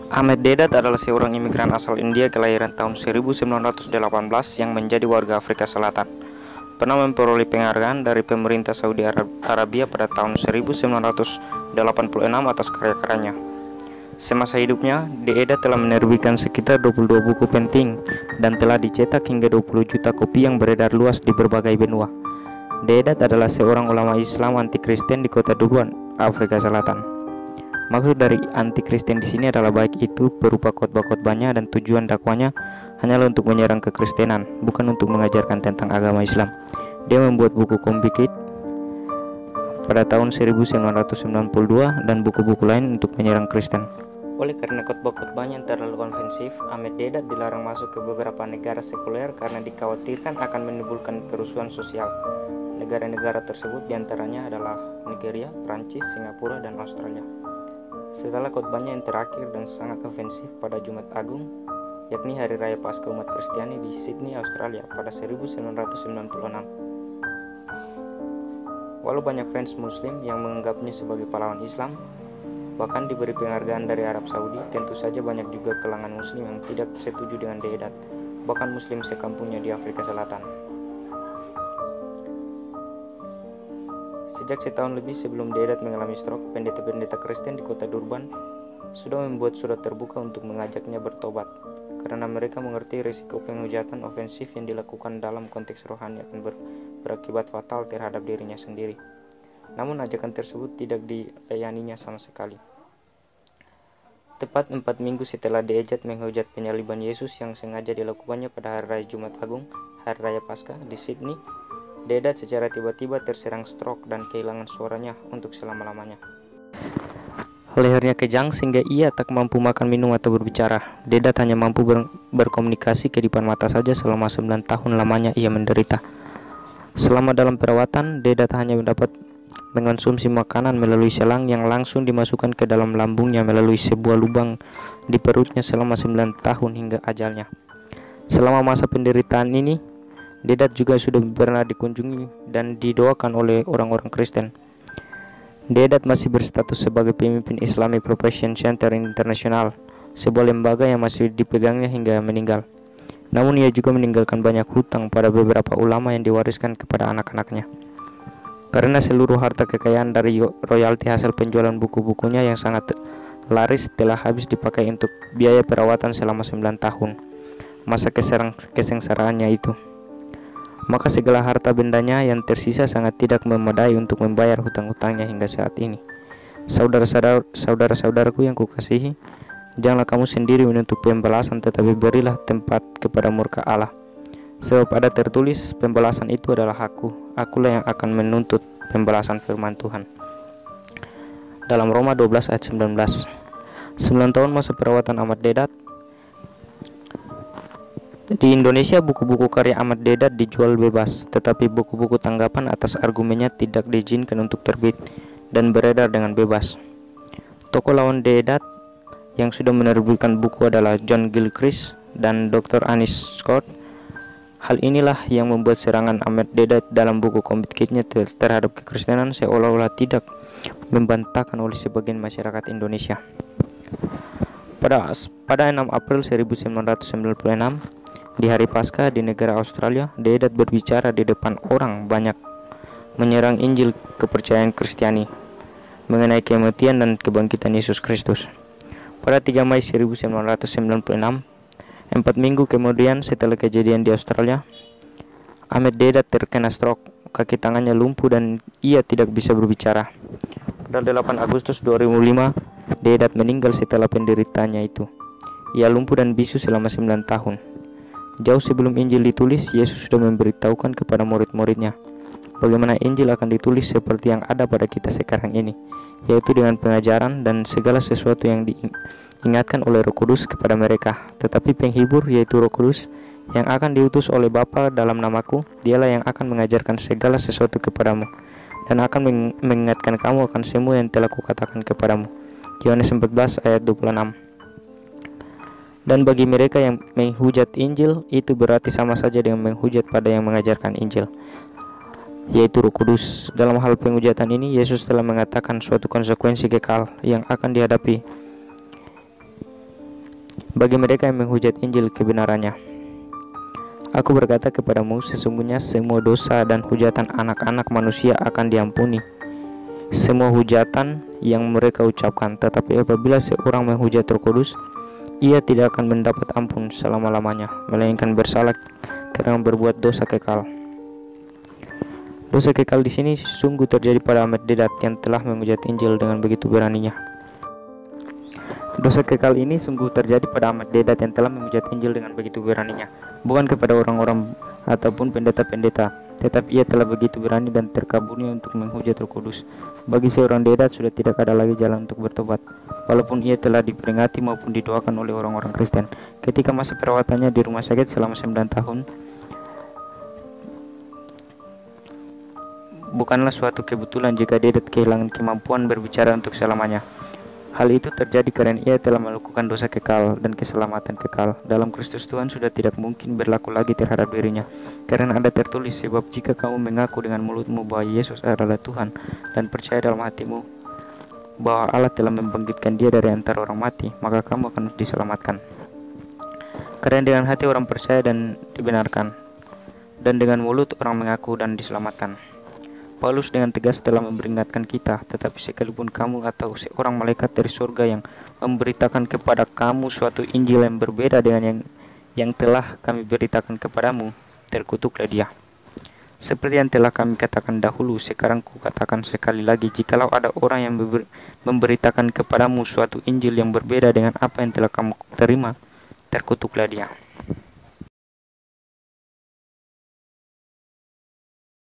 Ahmed Deedat adalah seorang imigran asal India kelahiran tahun 1918 yang menjadi warga Afrika Selatan. Pernah memperoleh penghargaan dari pemerintah Saudi Arabia pada tahun 1986 atas karya-karyanya. Semasa hidupnya, Deedat telah menerbitkan sekitar 22 buku penting dan telah dicetak hingga 20 juta kopi yang beredar luas di berbagai benua. Deedat adalah seorang ulama Islam anti-Kristen di kota Durban, Afrika Selatan. Maksud dari anti-Kristen di sini adalah baik itu berupa khotbah-khotbahnya dan tujuan dakwanya hanyalah untuk menyerang kekristenan, bukan untuk mengajarkan tentang agama Islam. Dia membuat buku Communicate pada tahun 1992 dan buku-buku lain untuk menyerang Kristen. Oleh karena khotbah-khotbahnya yang terlalu ofensif, Ahmed Deedat dilarang masuk ke beberapa negara sekuler karena dikhawatirkan akan menimbulkan kerusuhan sosial. Negara-negara tersebut diantaranya adalah Nigeria, Prancis, Singapura, dan Australia. Setelah khotbahnya yang terakhir dan sangat ofensif pada Jumat Agung, yakni Hari Raya Paskah umat Kristiani di Sydney, Australia pada 1996. Walau banyak fans Muslim yang menganggapnya sebagai pahlawan Islam, bahkan diberi penghargaan dari Arab Saudi, tentu saja banyak juga kalangan Muslim yang tidak setuju dengan Deedat, bahkan Muslim sekampungnya di Afrika Selatan. Sejak setahun lebih sebelum Deedat mengalami stroke, pendeta-pendeta Kristen di kota Durban sudah membuat surat terbuka untuk mengajaknya bertobat, karena mereka mengerti risiko penghujatan ofensif yang dilakukan dalam konteks rohani akan berakibat fatal terhadap dirinya sendiri. Namun ajakan tersebut tidak dilayaninya sama sekali. Tepat 4 minggu setelah Deedat menghujat penyaliban Yesus yang sengaja dilakukannya pada Hari Raya Jumat Agung, Hari Raya Paskah di Sydney, Deedat secara tiba-tiba terserang stroke dan kehilangan suaranya untuk selama-lamanya. Lehernya kejang sehingga ia tak mampu makan, minum, atau berbicara. Deedat hanya mampu berkomunikasi ke depan mata saja selama 9 tahun lamanya ia menderita. Selama dalam perawatan, Deedat hanya dapat mengonsumsi makanan melalui selang yang langsung dimasukkan ke dalam lambungnya melalui sebuah lubang di perutnya selama 9 tahun hingga ajalnya. Selama masa penderitaan ini, Deedat juga sudah pernah dikunjungi dan didoakan oleh orang-orang Kristen. Deedat masih berstatus sebagai pemimpin Islamic Propagation Center International, sebuah lembaga yang masih dipegangnya hingga meninggal. Namun ia juga meninggalkan banyak hutang pada beberapa ulama yang diwariskan kepada anak-anaknya. Karena seluruh harta kekayaan dari royalti hasil penjualan buku-bukunya yang sangat laris telah habis dipakai untuk biaya perawatan selama 9 tahun masa kesengsaraannya itu, maka segala harta bendanya yang tersisa sangat tidak memadai untuk membayar hutang-hutangnya hingga saat ini. Saudara-saudaraku yang kukasihi, janganlah kamu sendiri menuntut pembalasan, tetapi berilah tempat kepada murka Allah. Sebab ada tertulis, pembalasan itu adalah akulah yang akan menuntut, pembalasan firman Tuhan. Dalam Roma 12 ayat 19. 9 tahun masa perawatan Ahmad Deedat. Di Indonesia, buku-buku karya Ahmad Deedat dijual bebas, tetapi buku-buku tanggapan atas argumennya tidak diizinkan untuk terbit dan beredar dengan bebas. Tokoh lawan Deedat yang sudah menerbitkan buku adalah John Gilchrist dan Dr. Anis Scott. Hal inilah yang membuat serangan Ahmad Deedat dalam buku Communicate-nya terhadap kekristenan seolah-olah tidak membantahkan oleh sebagian masyarakat Indonesia. Pada 6 April 1996, di hari Paskah di negara Australia, Deedat berbicara di depan orang banyak menyerang Injil kepercayaan Kristiani mengenai kematian dan kebangkitan Yesus Kristus. Pada 3 Mei 1996, 4 minggu kemudian setelah kejadian di Australia, Ahmed Deedat terkena stroke, kaki tangannya lumpuh dan ia tidak bisa berbicara. Pada 8 Agustus 2005, Deedat meninggal setelah penderitaannya itu. Ia lumpuh dan bisu selama 9 tahun. Jauh sebelum Injil ditulis, Yesus sudah memberitahukan kepada murid-muridnya bagaimana Injil akan ditulis seperti yang ada pada kita sekarang ini, yaitu dengan pengajaran dan segala sesuatu yang diingatkan oleh Roh Kudus kepada mereka. Tetapi penghibur, yaitu Roh Kudus, yang akan diutus oleh Bapa dalam namaku, dialah yang akan mengajarkan segala sesuatu kepadamu dan akan mengingatkan kamu akan semua yang telah kukatakan kepadamu. Yohanes 14 ayat 26. Dan bagi mereka yang menghujat Injil, itu berarti sama saja dengan menghujat pada yang mengajarkan Injil, yaitu Roh Kudus. Dalam hal penghujatan ini, Yesus telah mengatakan suatu konsekuensi kekal yang akan dihadapi bagi mereka yang menghujat Injil kebenarannya. Aku berkata kepadamu, sesungguhnya semua dosa dan hujatan anak-anak manusia akan diampuni, semua hujatan yang mereka ucapkan. Tetapi apabila seorang menghujat Roh Kudus, ia tidak akan mendapat ampun selama-lamanya, melainkan bersalah karena berbuat dosa kekal. Dosa kekal di sini sungguh terjadi pada Ahmad Dedat yang telah menghujat Injil dengan begitu beraninya. Dosa kekal ini sungguh terjadi pada Ahmad Dedat yang telah menghujat Injil dengan begitu beraninya, bukan kepada orang-orang ataupun pendeta-pendeta, tetapi ia telah begitu berani dan terkaburnya untuk menghujat Roh Kudus. Bagi seorang Dedat sudah tidak ada lagi jalan untuk bertobat, walaupun ia telah diperingati maupun didoakan oleh orang-orang Kristen. Ketika masa perawatannya di rumah sakit selama 9 tahun, bukanlah suatu kebetulan jika Dedat kehilangan kemampuan berbicara untuk selamanya. Hal itu terjadi karena ia telah melakukan dosa kekal, dan keselamatan kekal dalam Kristus Tuhan sudah tidak mungkin berlaku lagi terhadap dirinya. Karena ada tertulis, sebab jika kamu mengaku dengan mulutmu bahwa Yesus adalah Tuhan dan percaya dalam hatimu bahwa Allah telah membangkitkan dia dari antara orang mati, maka kamu akan diselamatkan. Karena dengan hati orang percaya dan dibenarkan, dan dengan mulut orang mengaku dan diselamatkan. Paulus dengan tegas telah memperingatkan kita, tetapi sekalipun kamu atau seorang malaikat dari surga yang memberitakan kepada kamu suatu Injil yang berbeda dengan yang telah kami beritakan kepadamu, terkutuklah dia. Seperti yang telah kami katakan dahulu, sekarang kukatakan sekali lagi, jikalau ada orang yang memberitakan kepadamu suatu Injil yang berbeda dengan apa yang telah kamu terima, terkutuklah dia.